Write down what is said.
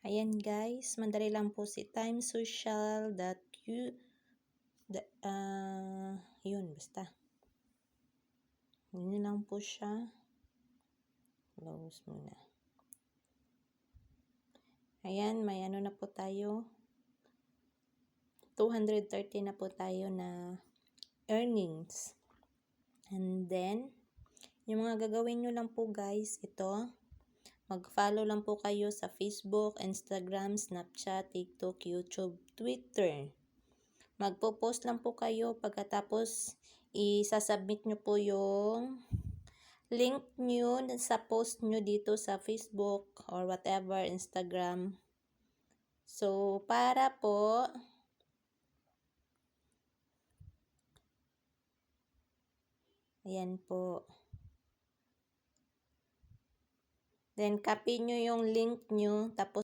Ayan guys, madali lang po si timesocial.u yun basta. Yun lang po siya. Close muna. Ayan, may ano na po tayo. 230 na po tayo na earnings. And then, yung mga gagawin nyo lang po guys, ito. Mag-follow lang po kayo sa Facebook, Instagram, Snapchat, TikTok, YouTube, Twitter. Magpo-post lang po kayo pagkatapos isasubmit nyo po yung link nyo sa post nyo dito sa Facebook or whatever, Instagram. So, para po ayan po. Then, copy nyo yung link nyo tapos